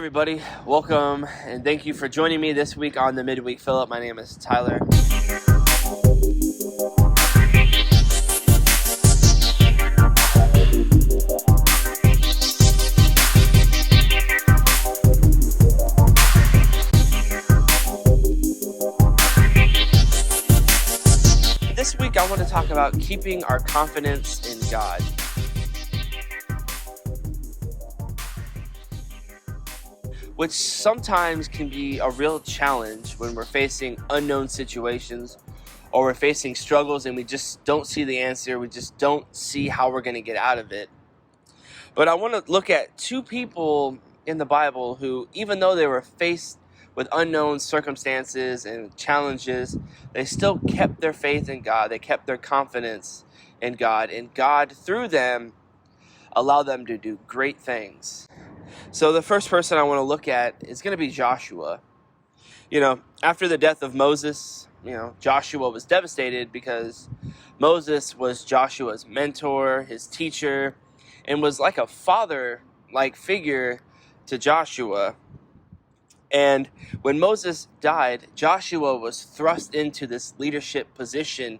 everybody. Welcome and thank you for joining me this week on the Midweek Fill-Up. My name is Tyler. This week I want to talk about keeping our confidence in God. Which sometimes can be a real challenge when we're facing unknown situations or we're facing struggles and we just don't see the answer. We just don't see how we're going to get out of it. But I want to look at two people in the Bible who, even though they were faced with unknown circumstances and challenges, they still kept their faith in God. They kept their confidence in God. And God, through them, allowed them to do great things. So the first person I want to look at is going to be Joshua. After the death of Moses, Joshua was devastated because Moses was Joshua's mentor, his teacher, and was like a father-like figure to Joshua. And when Moses died, Joshua was thrust into this leadership position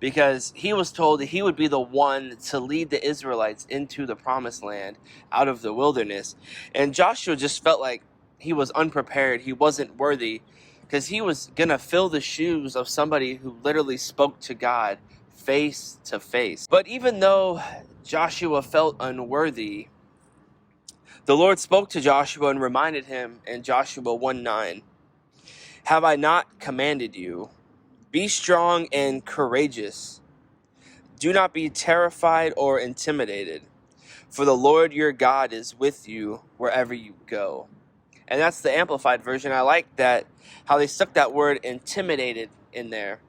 because he was told that he would be the one to lead the Israelites into the promised land out of the wilderness. And Joshua just felt like he was unprepared. He wasn't worthy because he was going to fill the shoes of somebody who literally spoke to God face to face. But even though Joshua felt unworthy, the Lord spoke to Joshua and reminded him in Joshua 1:9, "Have I not commanded you? Be strong and courageous. Do not be terrified or intimidated, for the Lord your God is with you wherever you go." And that's the Amplified version. I like that, how they stuck that word intimidated in there.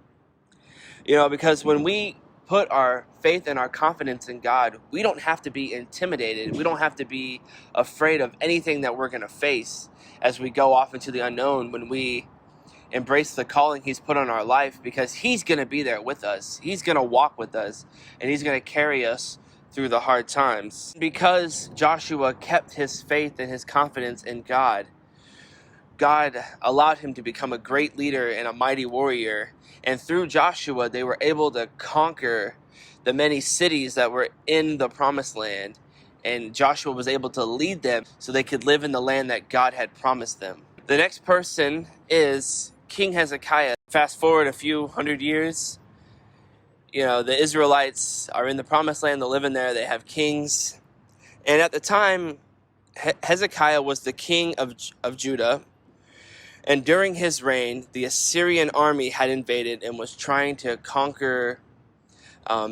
Because when we put our faith and our confidence in God, we don't have to be intimidated. We don't have to be afraid of anything that we're going to face as we go off into the unknown when we embrace the calling he's put on our life, because he's going to be there with us. He's going to walk with us, and he's going to carry us through the hard times. Because Joshua kept his faith and his confidence in God, God allowed him to become a great leader and a mighty warrior. And through Joshua, they were able to conquer the many cities that were in the promised land. And Joshua was able to lead them so they could live in the land that God had promised them. The next person is King Hezekiah. Fast forward a few hundred years, the Israelites are in the promised land, they're living there, they have kings. And at the time, Hezekiah was the king of Judah. And during his reign, the Assyrian army had invaded and was trying to conquer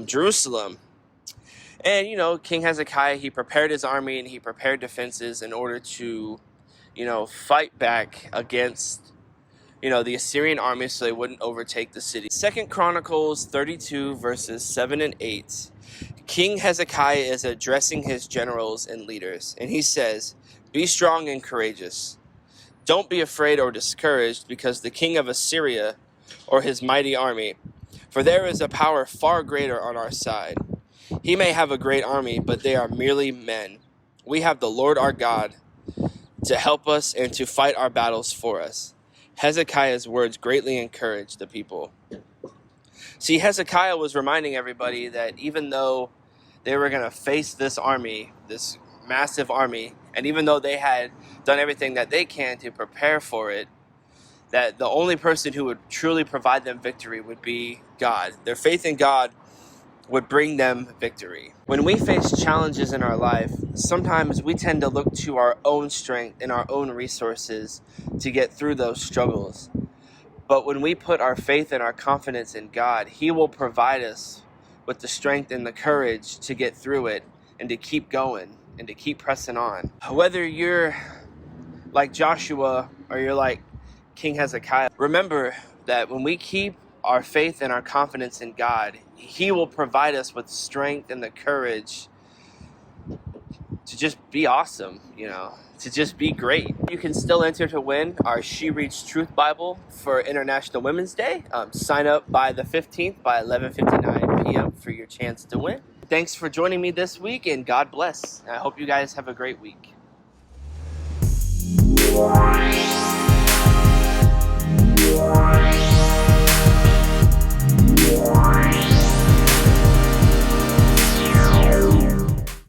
Jerusalem. And, King Hezekiah, he prepared his army and he prepared defenses in order to, fight back against the Assyrian army so they wouldn't overtake the city. 2 Chronicles 32 verses 7 and 8. King Hezekiah is addressing his generals and leaders, and he says, "Be strong and courageous. Don't be afraid or discouraged because the king of Assyria or his mighty army, for there is a power far greater on our side. He may have a great army, but they are merely men. We have the Lord our God to help us and to fight our battles for us." Hezekiah's words greatly encouraged the people. See, Hezekiah was reminding everybody that even though they were going to face this army, this massive army, and even though they had done everything that they can to prepare for it, that the only person who would truly provide them victory would be God. Their faith in God would bring them victory. When we face challenges in our life, sometimes we tend to look to our own strength and our own resources to get through those struggles. But when we put our faith and our confidence in God, he will provide us with the strength and the courage to get through it and to keep going and to keep pressing on. Whether you're like Joshua or you're like King Hezekiah, remember that when we keep our faith and our confidence in God, he will provide us with strength and the courage to just be awesome, to just be great. You can still enter to win our She Reads Truth Bible for International Women's Day. Sign up by the 15th by 11:59 p.m. for your chance to win. Thanks for joining me this week, and God bless. I hope you guys have a great week.